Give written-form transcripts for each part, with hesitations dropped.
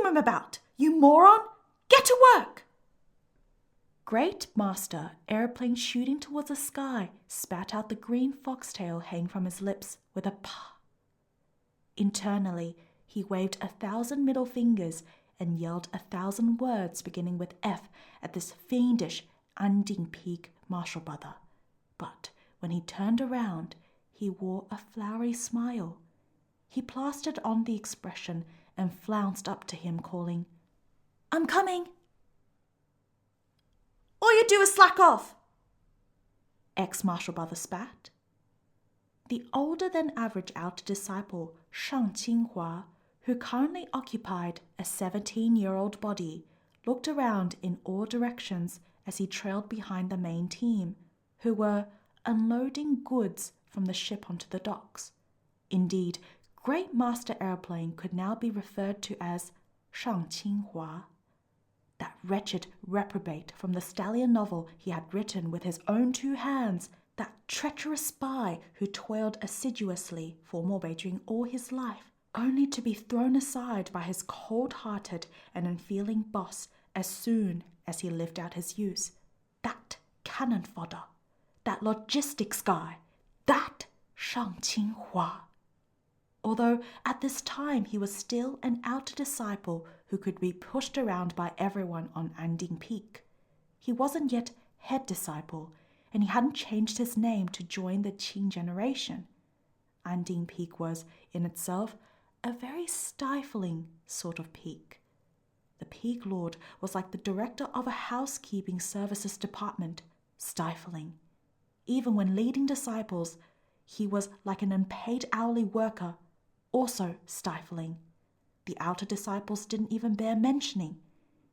him about? You moron! Get to work! Great Master, airplane shooting towards the sky, spat out the green foxtail hanging from his lips with a pah. Internally, he waved 1,000 middle fingers and yelled 1,000 words beginning with F at this fiendish Anding Peak marshal brother. But when he turned around, he wore a flowery smile. He plastered on the expression and flounced up to him, calling, "I'm coming." "All you do is slack off," ex-marshal brother spat. The older-than-average outer disciple, Shang Qinghua, who currently occupied a 17-year-old body, looked around in all directions as he trailed behind the main team, who were unloading goods from the ship onto the docks. Indeed, Great Master Airplane could now be referred to as Shang Qinghua. That wretched reprobate from the stallion novel he had written with his own 2 hands, that treacherous spy who toiled assiduously for Beijing all his life, only to be thrown aside by his cold-hearted and unfeeling boss as soon as he lived out his use. That cannon fodder, that logistics guy, that Shang Qinghua. Although at this time he was still an outer disciple who could be pushed around by everyone on Anding Peak. He wasn't yet head disciple, and he hadn't changed his name to join the Ching generation. Anding Peak was, in itself, a very stifling sort of peak. The Peak Lord was like the director of a housekeeping services department, stifling. Even when leading disciples, he was like an unpaid hourly worker, also stifling. The outer disciples didn't even bear mentioning.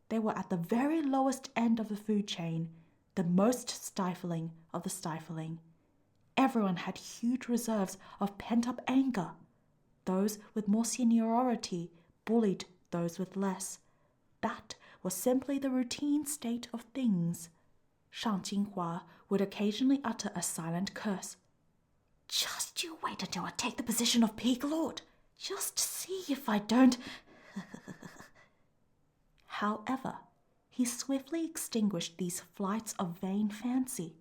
They were at the very lowest end of the food chain, the most stifling of the stifling. Everyone had huge reserves of pent-up anger. Those with more seniority bullied those with less. That was simply the routine state of things. Shang Qinghua would occasionally utter a silent curse. "Just you wait until I take the position of Peak Lord. Just see if I don't." However, he swiftly extinguished these flights of vain fancy.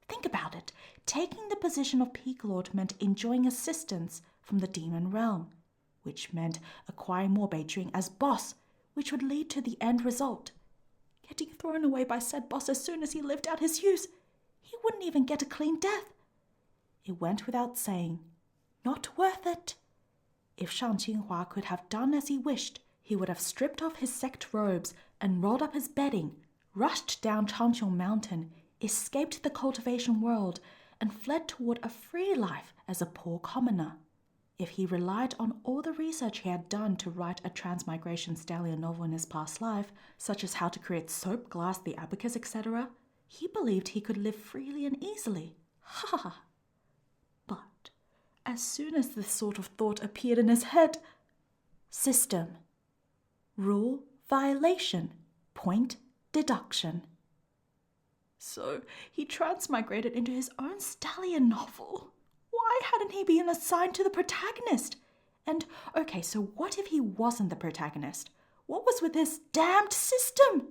Think about it. Taking the position of Peak Lord meant enjoying assistance from the demon realm, which meant acquiring Beijing as boss, which would lead to the end result. Getting thrown away by said boss as soon as he lived out his use. He wouldn't even get a clean death. It went without saying, not worth it. If Shang Qinghua could have done as he wished, he would have stripped off his sect robes and rolled up his bedding, rushed down Changqiong Mountain, escaped the cultivation world, and fled toward a free life as a poor commoner. If he relied on all the research he had done to write a transmigration stallion novel in his past life, such as how to create soap, glass, the abacus, etc., he believed he could live freely and easily. Ha ha! But as soon as this sort of thought appeared in his head, system, rule, violation, point, deduction. So he transmigrated into his own stallion novel. Why hadn't he been assigned to the protagonist? And, okay, so what if he wasn't the protagonist? What was with this damned system?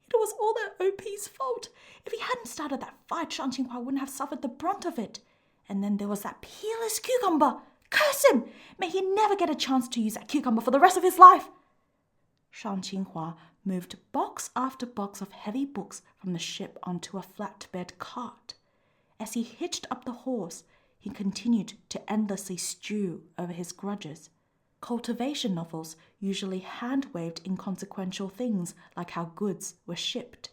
It was all that OP's fault. If he hadn't started that fight, Shang Qinghua wouldn't have suffered the brunt of it. And then there was that peerless cucumber. Curse him! May he never get a chance to use that cucumber for the rest of his life. Shang Qinghua moved box after box of heavy books from the ship onto a flatbed cart. As he hitched up the horse, he continued to endlessly stew over his grudges. Cultivation novels usually hand-waved inconsequential things like how goods were shipped.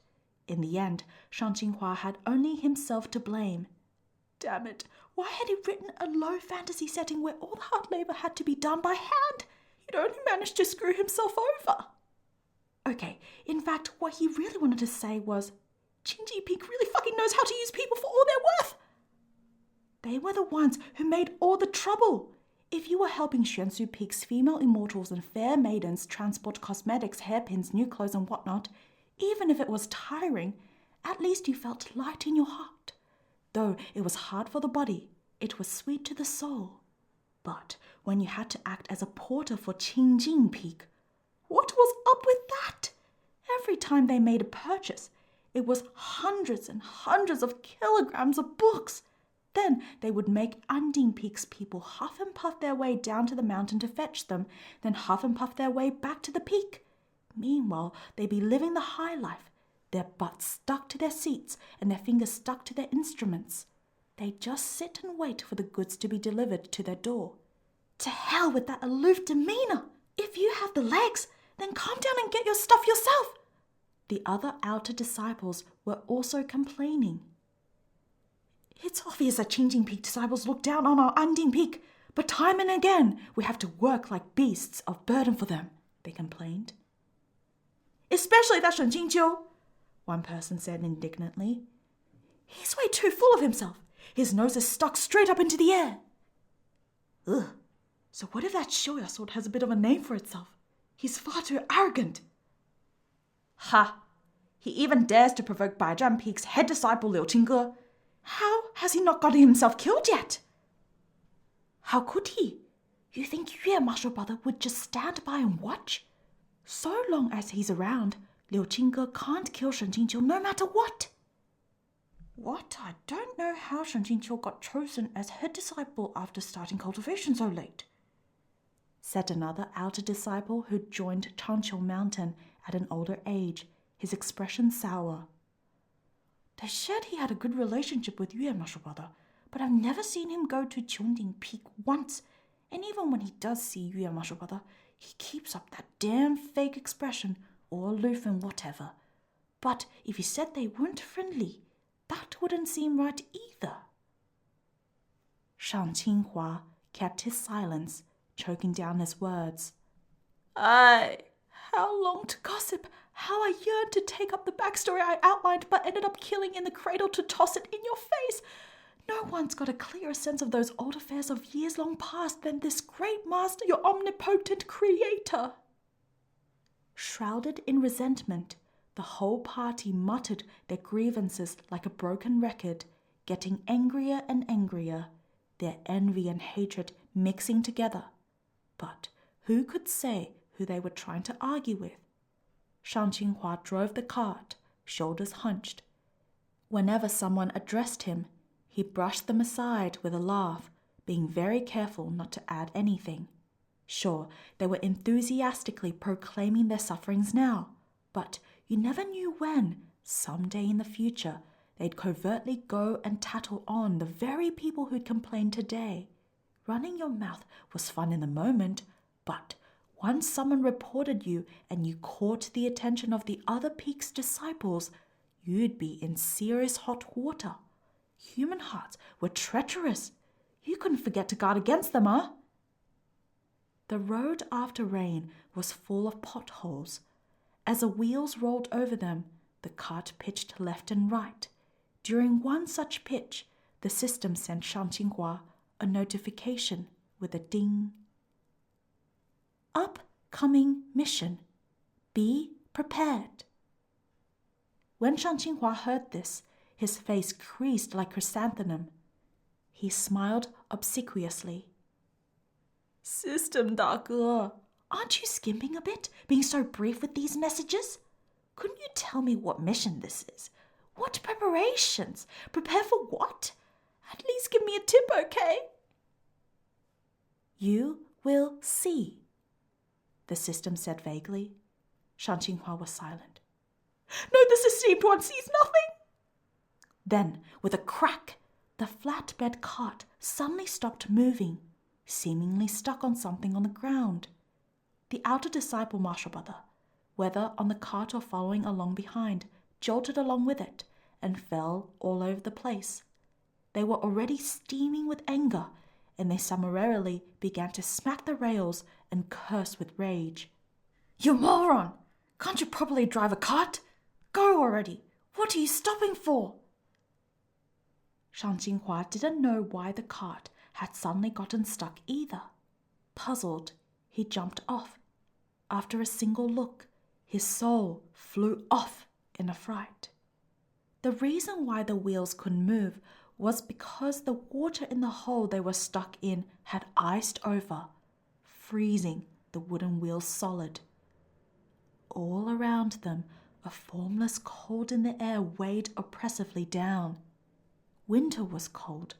In the end, Shang Qinghua had only himself to blame. Damn it, why had he written a low fantasy setting where all the hard labor had to be done by hand? He'd only managed to screw himself over. Okay, in fact, what he really wanted to say was, Qingji Peak really fucking knows how to use people for all they're worth. They were the ones who made all the trouble. If you were helping Xuansu Peak's female immortals and fair maidens transport cosmetics, hairpins, new clothes and whatnot, even if it was tiring, at least you felt light in your heart. Though it was hard for the body, it was sweet to the soul. But when you had to act as a porter for Qingjing Peak, What was up with that? Every time they made a purchase, it was hundreds and hundreds of kilograms of books. Then they would make Undine Peak's people huff and puff their way down to the mountain to fetch them, then huff and puff their way back to the peak. Meanwhile, they'd be living the high life, their butts stuck to their seats and their fingers stuck to their instruments. They'd just sit and wait for the goods to be delivered to their door. To hell with that aloof demeanour! If you have the legs, then calm down and get your stuff yourself! The other outer disciples were also complaining. It's obvious that Jing Peak disciples look down on our Undine Peak, but time and again we have to work like beasts of burden for them, they complained. Especially that Shen Jingqiu, one person said indignantly. He's way too full of himself. His nose is stuck straight up into the air. Ugh, so what if that Xiuya sword has a bit of a name for itself? He's far too arrogant. Ha! He even dares to provoke Baizhan Peak's head disciple Liu Qingge. How has he not got himself killed yet? How could he? You think Yue Marshal Brother would just stand by and watch? So long as he's around, Liu Qingge can't kill Shen Jingqiu no matter what. What? I don't know how Shen Jingqiu got chosen as head disciple after starting cultivation so late, said another outer disciple who'd joined Changqiu Mountain at an older age, his expression sour. They said he had a good relationship with Yue Marshal Brother, but I've never seen him go to Qiongding Peak once, and even when he does see Yue Marshal Brother, he keeps up that damn fake expression, or aloof and whatever. But if he said they weren't friendly, that wouldn't seem right either. Shang Qinghua kept his silence, choking down his words. Aye, how long to gossip? How I yearned to take up the backstory I outlined but ended up killing in the cradle to toss it in your face. No one's got a clearer sense of those old affairs of years long past than this great master, your omnipotent creator. Shrouded in resentment, the whole party muttered their grievances like a broken record, getting angrier and angrier, their envy and hatred mixing together. But who could say who they were trying to argue with? Shang Qinghua drove the cart, shoulders hunched. Whenever someone addressed him, he brushed them aside with a laugh, being very careful not to add anything. Sure, they were enthusiastically proclaiming their sufferings now, but you never knew when, someday in the future, they'd covertly go and tattle on the very people who'd complained today. Running your mouth was fun in the moment, but once someone reported you and you caught the attention of the other peak's disciples, you'd be in serious hot water. Human hearts were treacherous. You couldn't forget to guard against them, huh? The road after rain was full of potholes. As the wheels rolled over them, the cart pitched left and right. During one such pitch, the system sent Shang Qinghua a notification with a ding. Upcoming mission. Be prepared. When Shang Qinghua heard this, his face creased like chrysanthemum. He smiled obsequiously. System 大哥, aren't you skimping a bit, being so brief with these messages? Couldn't you tell me what mission this is? What preparations? Prepare for what? At least give me a tip, okay? You will see, the system said vaguely. Shang Qinghua was silent. No, this esteemed one sees nothing. Then, with a crack, the flatbed cart suddenly stopped moving, seemingly stuck on something on the ground. The outer disciple Marshal Brother, whether on the cart or following along behind, jolted along with it and fell all over the place. They were already steaming with anger, and they summarily began to smack the rails and curse with rage. You moron! Can't you properly drive a cart? Go already! What are you stopping for? Shang Qinghua didn't know why the cart had suddenly gotten stuck either. Puzzled, he jumped off. After a single look, his soul flew off in a fright. The reason why the wheels couldn't move was because the water in the hole they were stuck in had iced over, freezing the wooden wheels solid. all around them, a formless cold in the air weighed oppressively down. Winter was cold,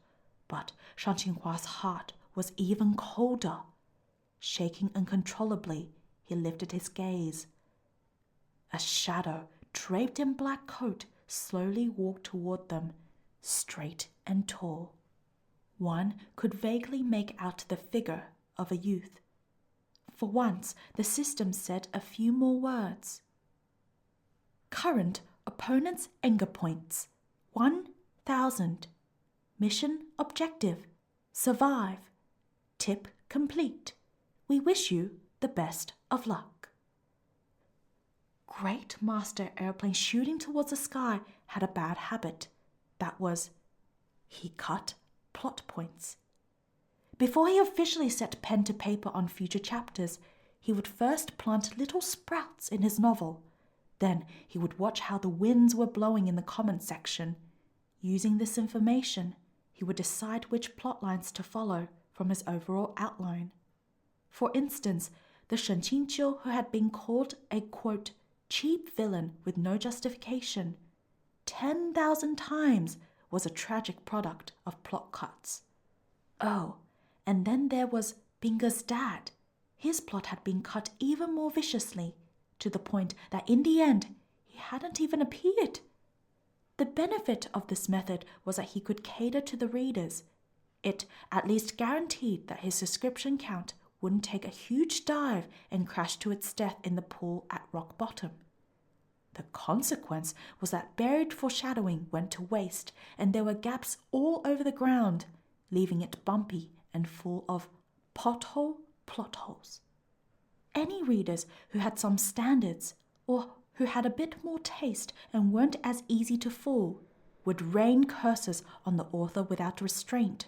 but Shan Qinghua's heart was even colder. Shaking uncontrollably, he lifted his gaze. A shadow, draped in black coat, slowly walked toward them, straight and tall. One could vaguely make out the figure of a youth. For once, the system said a few more words. Current opponent's anger points, 1,000. Mission objective, survive. Tip complete. We wish you the best of luck. Great Master Airplane shooting towards the sky had a bad habit. That was, he cut plot points. Before he officially set pen to paper on future chapters, he would first plant little sprouts in his novel. Then he would watch how the winds were blowing in the comment section. Using this information, he would decide which plot lines to follow from his overall outline. For instance, the Shen Qingqiu who had been called a, quote, cheap villain with no justification 10,000 times was a tragic product of plot cuts. Oh, and then there was Binga's dad. His plot had been cut even more viciously, to the point that in the end, he hadn't even appeared. The benefit of this method was that he could cater to the readers. It at least guaranteed that his subscription count wouldn't take a huge dive and crash to its death in the pool at rock bottom. The consequence was that buried foreshadowing went to waste, and there were gaps all over the ground, leaving it bumpy and full of pothole plot holes. Any readers who had some standards, or who had a bit more taste and weren't as easy to fool, would rain curses on the author without restraint.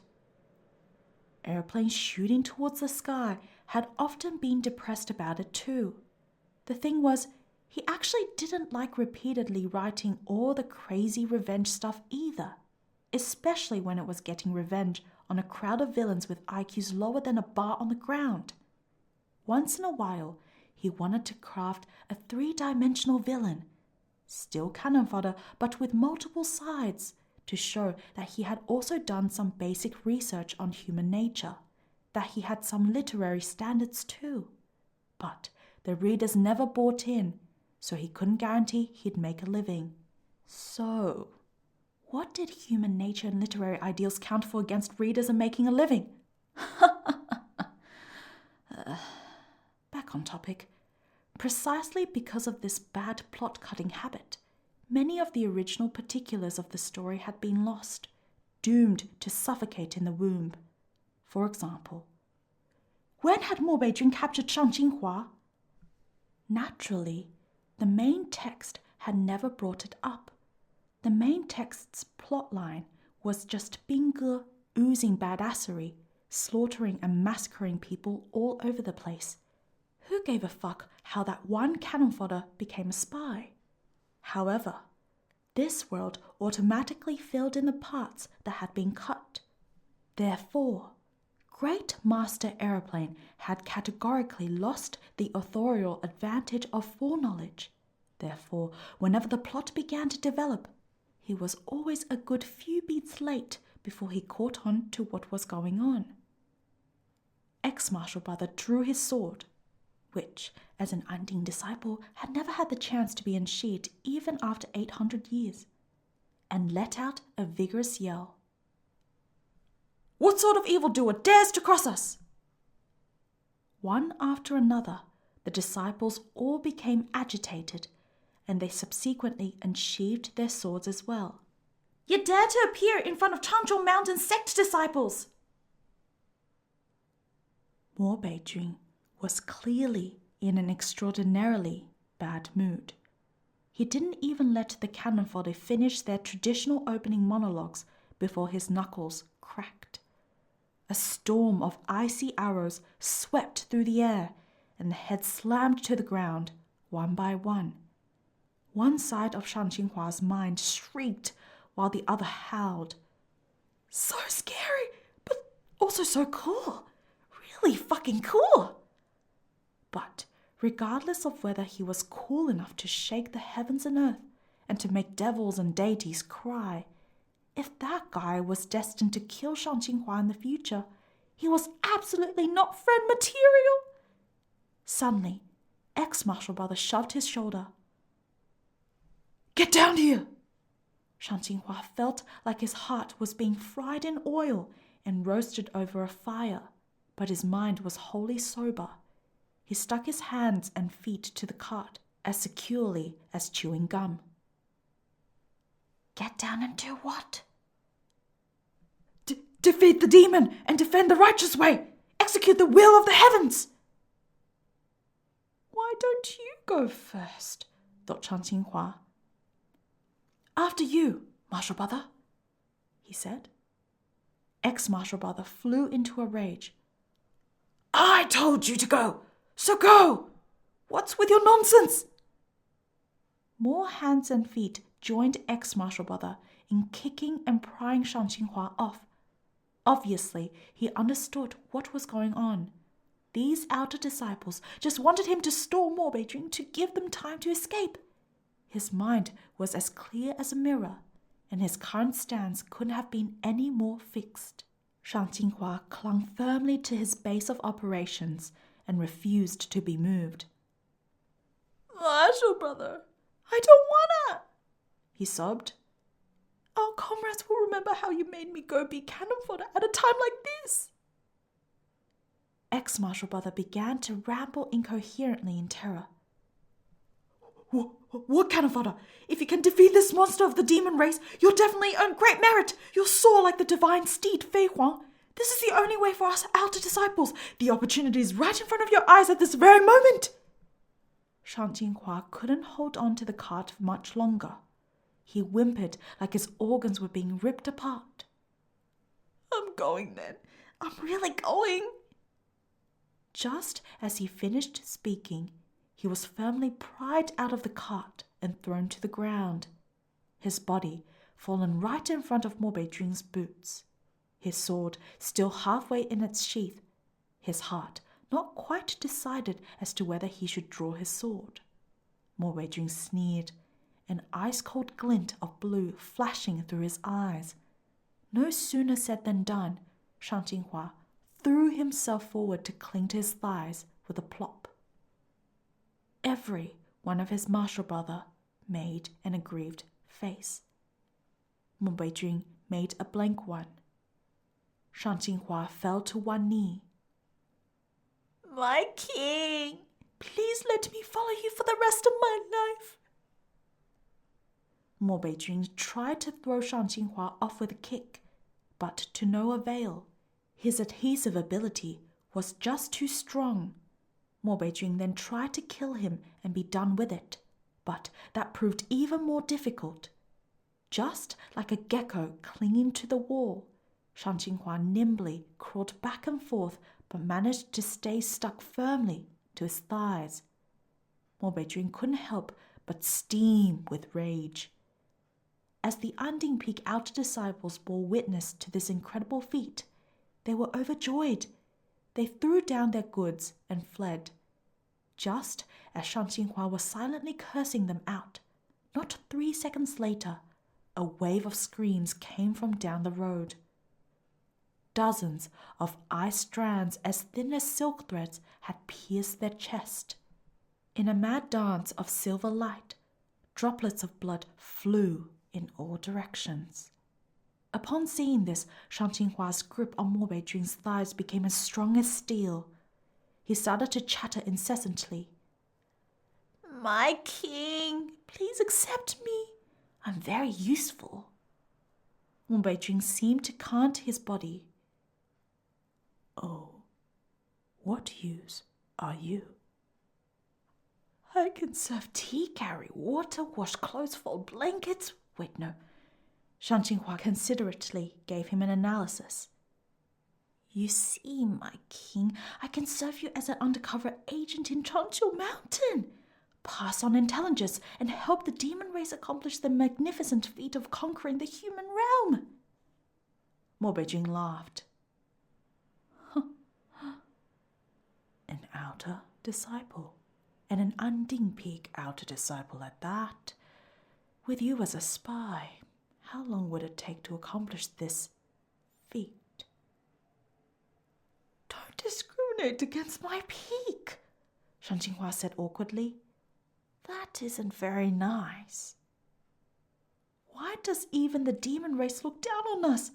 Airplane shooting towards the sky had often been depressed about it too. The thing was, he actually didn't like repeatedly writing all the crazy revenge stuff either, especially when it was getting revenge on a crowd of villains with IQs lower than a bar on the ground. Once in a while, he wanted to craft a 3-dimensional villain, still cannon fodder but with multiple sides, to show that he had also done some basic research on human nature, that he had some literary standards too. But the readers never bought in, so he couldn't guarantee he'd make a living. So, what did human nature and literary ideals count for against readers and making a living? Back on topic. Precisely because of this bad plot-cutting habit, many of the original particulars of the story had been lost, doomed to suffocate in the womb. For example, when had Jing captured Shan Qinghua? Naturally, the main text had never brought it up. The main text's plotline was just Binge oozing badassery, slaughtering and massacring people all over the place. Who gave a fuck how that one cannon fodder became a spy? However, this world automatically filled in the parts that had been cut. Therefore, Great Master Aeroplane had categorically lost the authorial advantage of foreknowledge. Therefore, whenever the plot began to develop, he was always a good few beats late before he caught on to what was going on. Ex-Marshal Brother drew his sword, which, as an undeemed disciple, had never had the chance to be unsheathed even after 800 years, and let out a vigorous yell. "What sort of evildoer dares to cross us?" One after another, the disciples all became agitated, and they subsequently unsheathed their swords as well. "You dare to appear in front of Changzhou Mountain sect disciples!" Fēijī was clearly in an extraordinarily bad mood. He didn't even let the cannon fodder finish their traditional opening monologues before his knuckles cracked. A storm of icy arrows swept through the air, and the heads slammed to the ground, one by one. One side of Shan Qinghua's mind shrieked, while the other howled. So scary, but also so cool. Really fucking cool. But regardless of whether he was cool enough to shake the heavens and earth and to make devils and deities cry. If that guy was destined to kill Shan Qinghua in the future, he was absolutely not friend material. Suddenly, ex-Marshal Brother shoved his shoulder. "Get down here!" Shan Qinghua felt like his heart was being fried in oil and roasted over a fire, but his mind was wholly sober. He stuck his hands and feet to the cart as securely as chewing gum. "Get down and do what?" Defeat the demon and defend the righteous way! Execute the will of the heavens!" "Why don't you go first?" thought Shan Qinghua. "After you, Marshal Brother," he said. Ex-Marshal Brother flew into a rage. "I told you to go, so go! What's with your nonsense?" More hands and feet joined ex-Marshal Brother in kicking and prying Shan Qinghua off. Obviously, he understood what was going on. These outer disciples just wanted him to stall Mo-Bei-Jing to give them time to escape. His mind was as clear as a mirror, and his current stance couldn't have been any more fixed. Shan Qinghua clung firmly to his base of operations and refused to be moved. "Marshal Brother, I don't wanna," he sobbed. "Our comrades will remember how you made me go be cannon fodder at a time like this." Ex-Marshal Brother began to ramble incoherently in terror. What cannon fodder? If you can defeat this monster of the demon race, you'll definitely earn great merit. You'll soar like the divine steed fēijī. This is the only way for us outer disciples. The opportunity is right in front of your eyes at this very moment." Shan Qinghua couldn't hold on to the cart much longer. He whimpered like his organs were being ripped apart. "I'm going then. I'm really going." Just as he finished speaking, he was firmly pried out of the cart and thrown to the ground, his body fallen right in front of Mo-Bei-Jing's boots, his sword still halfway in its sheath, his heart not quite decided as to whether he should draw his sword. Mo-Bei-Jing sneered, an ice-cold glint of blue flashing through his eyes. No sooner said than done, Shan Qinghua threw himself forward to cling to his thighs with a plop. Every one of his Marshal Brother made an aggrieved face. Mo-Bei-Jing made a blank one. Shan Qinghua fell to one knee. "My king, please let me follow you for the rest of my life." Mo-Bei-Jing tried to throw Shan Qinghua off with a kick, but to no avail. His adhesive ability was just too strong. Mo-Bei-Jing then tried to kill him and be done with it, but that proved even more difficult. Just like a gecko clinging to the wall, Shan Qinghua nimbly crawled back and forth but managed to stay stuck firmly to his thighs. Mo-Bei-Jing couldn't help but steam with rage. As the Anding Peak outer disciples bore witness to this incredible feat, they were overjoyed. They threw down their goods and fled. Just as Shan Qinghua was silently cursing them out, not 3 seconds later, a wave of screams came from down the road. Dozens of ice strands as thin as silk threads had pierced their chest. In a mad dance of silver light, droplets of blood flew in all directions. Upon seeing this, Shan Qinghua's grip on Mo-Bei-Jing's thighs became as strong as steel. He started to chatter incessantly. "My king, please accept me. I'm very useful." Mo-Bei-Jing seemed to cant his body. "Oh, what use are you?" "I can serve tea, carry water, wash clothes, fold blankets." Wait, no. Shan Qinghua considerately gave him an analysis. "You see, my king, I can serve you as an undercover agent in Changqiu Mountain, pass on intelligence, and help the demon race accomplish the magnificent feat of conquering the human realm." Mo-Bei-Jing laughed. "An outer disciple," and an unding peak outer disciple at that. With you as a spy, how long would it take to accomplish this feat? Don't discriminate against my peak, Shan Qinghua said awkwardly. That isn't very nice. Why does even the demon race look down on us?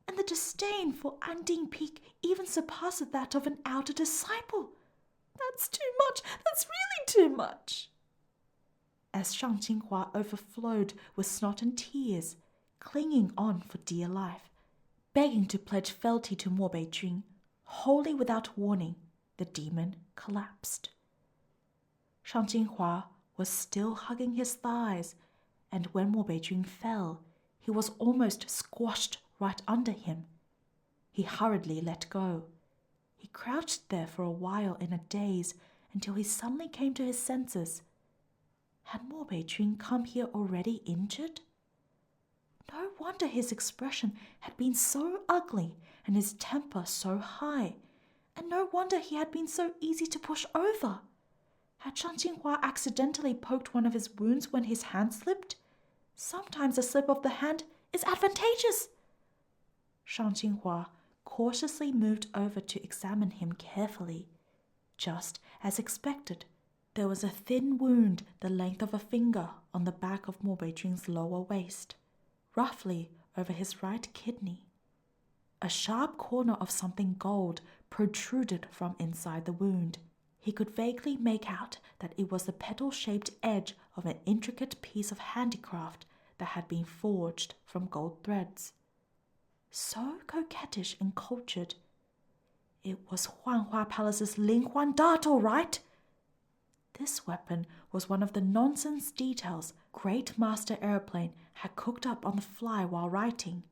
And the disdain for Undine Peak even surpasses that of an outer disciple. That's too much. That's really too much. As Shan Qinghua overflowed with snot and tears, clinging on for dear life, begging to pledge fealty to Jing, wholly without warning, the demon collapsed. Shan Qinghua was still hugging his thighs, and when Jing fell, he was almost squashed right under him. He hurriedly let go. He crouched there for a while in a daze until he suddenly came to his senses. Had Jing come here already injured? No wonder his expression had been so ugly and his temper so high, and no wonder he had been so easy to push over. Had Shan Qinghua accidentally poked one of his wounds when his hand slipped? Sometimes a slip of the hand is advantageous. Shan Qinghua cautiously moved over to examine him carefully. Just as expected, there was a thin wound the length of a finger on the back of Jing's lower waist, roughly over his right kidney. A sharp corner of something gold protruded from inside the wound. He could vaguely make out that it was the petal-shaped edge of an intricate piece of handicraft that had been forged from gold threads. So coquettish and cultured. It was Huanhua Palace's Linghuan dart, all right. This weapon was one of the nonsense details Great Master Aeroplane had cooked up on the fly while writing.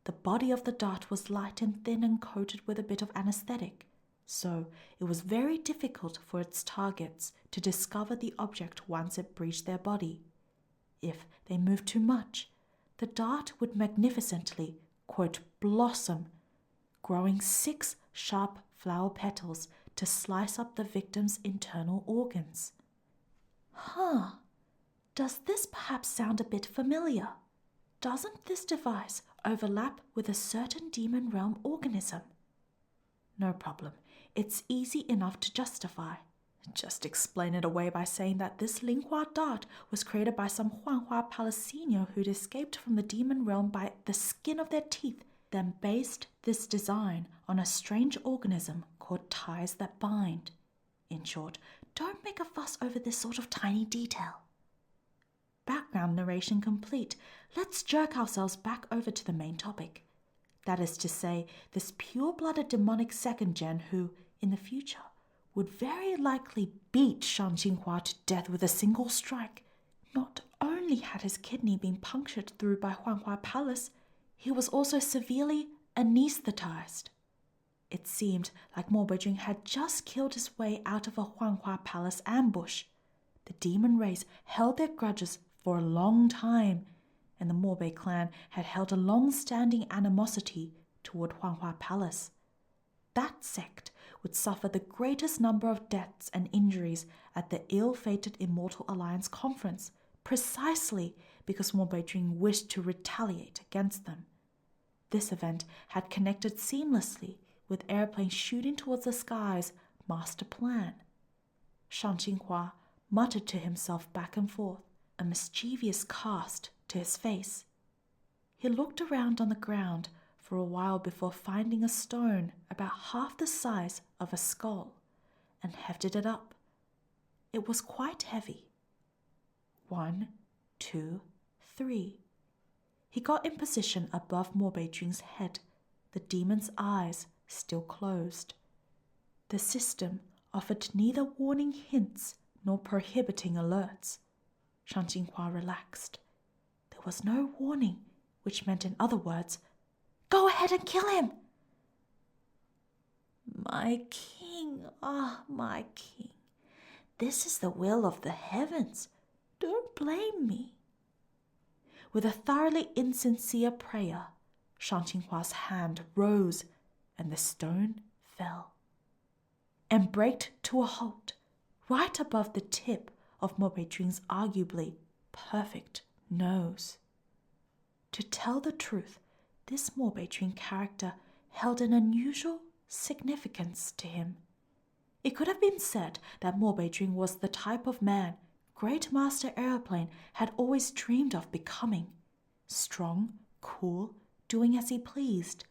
The body of the dart was light and thin and coated with a bit of anesthetic, so it was very difficult for its targets to discover the object once it breached their body. If they moved too much, the dart would magnificently, quote, blossom, growing 6 sharp flower petals to slice up the victim's internal organs. Does this perhaps sound a bit familiar? Doesn't this device overlap with a certain demon realm organism? No problem. It's easy enough to justify. Just explain it away by saying that this Linghua dart was created by some Huanhua Palace senior who'd escaped from the demon realm by the skin of their teeth, then based this design on a strange organism called ties that bind. In short, don't make a fuss over this sort of tiny detail. Background narration complete. Let's jerk ourselves back over to the main topic. That is to say, this pure-blooded demonic second gen who, in the future, would very likely beat Shan Qinghua to death with a single strike. Not only had his kidney been punctured through by Huanhua Palace, he was also severely anesthetized. It seemed like Jing had just killed his way out of a Huanhua Palace ambush. The demon race held their grudges for a long time, and the Morbei clan had held a long-standing animosity toward Huanhua Palace. That sect would suffer the greatest number of deaths and injuries at the ill-fated Immortal Alliance conference, precisely because Jing wished to retaliate against them. This event had connected seamlessly with Airplane shooting towards the skies' master plan. Shan Qinghua muttered to himself back and forth, a mischievous cast to his face. He looked around on the ground for a while before finding a stone about half the size of a skull and hefted it up. It was quite heavy. 1, 2, 3. He got in position above Jing's head, the demon's eyes still closed. The system offered neither warning hints nor prohibiting alerts. Shan Qinghua relaxed. There was no warning, which meant in other words, "Go ahead and kill him!" My king, my king, this is the will of the heavens. Don't blame me. With a thoroughly insincere prayer, Shan Qinghua's hand rose and the stone fell and braked to a halt, right above the tip of Mo Beijing's arguably perfect nose. To tell the truth, this Mo Beijing character held an unusual significance to him. It could have been said that Mo Beijing was the type of man Great Master Aeroplane had always dreamed of becoming. Strong, cool, doing as he pleased,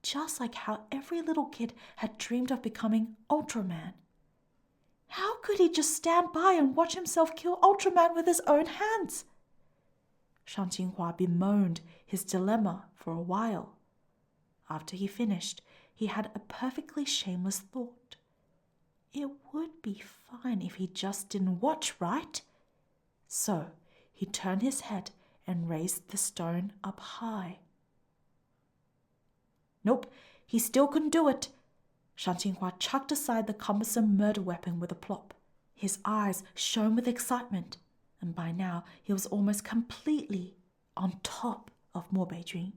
just like how every little kid had dreamed of becoming Ultraman. How could he just stand by and watch himself kill Ultraman with his own hands? Shan Qinghua bemoaned his dilemma for a while. After he finished, he had a perfectly shameless thought. It would be fine if he just didn't watch, right? So he turned his head and raised the stone up high. Nope, he still couldn't do it. Shan Qinghua chucked aside the cumbersome murder weapon with a plop. His eyes shone with excitement, and by now he was almost completely on top of Mo Beijing.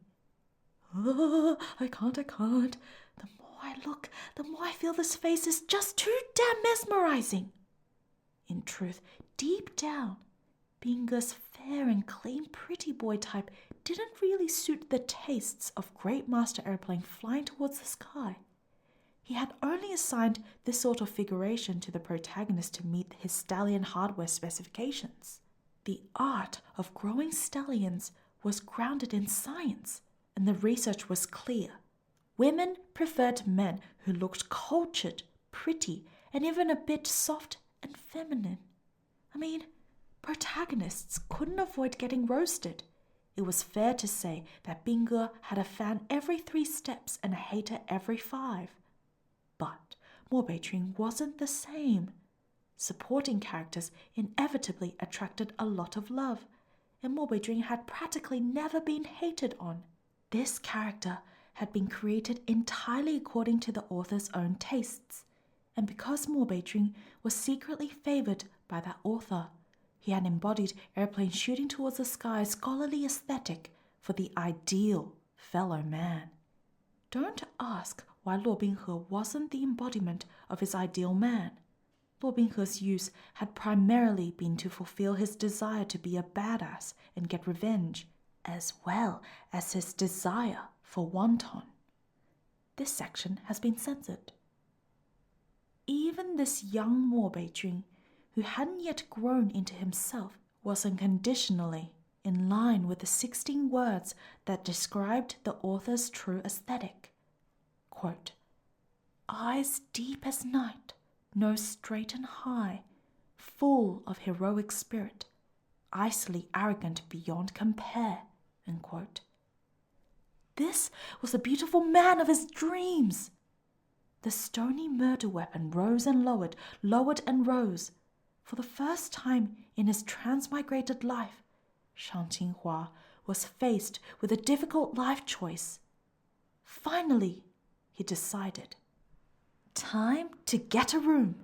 Oh, I can't. The more I look, the more I feel this face is just too damn mesmerizing. In truth, deep down, Binge's fair and clean pretty boy type didn't really suit the tastes of Great Master Airplane flying towards the sky. He had only assigned this sort of figuration to the protagonist to meet his stallion hardware specifications. The art of growing stallions was grounded in science, and the research was clear. Women preferred men who looked cultured, pretty, and even a bit soft and feminine. I mean, protagonists couldn't avoid getting roasted. It was fair to say that Binge had a fan every 3 steps and a hater every 5. But Mo Beijing wasn't the same. Supporting characters inevitably attracted a lot of love, and Mo Beijing had practically never been hated on. This character had been created entirely according to the author's own tastes, and because Mo Beijing was secretly favored by that author, he had embodied Airplane shooting towards the sky scholarly aesthetic for the ideal fellow man. Don't ask why Luo Binghe wasn't the embodiment of his ideal man. Luo Binghe's use had primarily been to fulfill his desire to be a badass and get revenge, as well as his desire for wonton. This section has been censored. Even this young Mo Beijing, who hadn't yet grown into himself, was unconditionally in line with the 16 words that described the author's true aesthetic. Quote, eyes deep as night, nose straight and high, full of heroic spirit, icily arrogant beyond compare, end quote. This was the beautiful man of his dreams. The stony murder weapon rose and lowered and rose. For the first time in his transmigrated life, Shan Qinghua was faced with a difficult life choice. Finally, he decided. Time to get a room.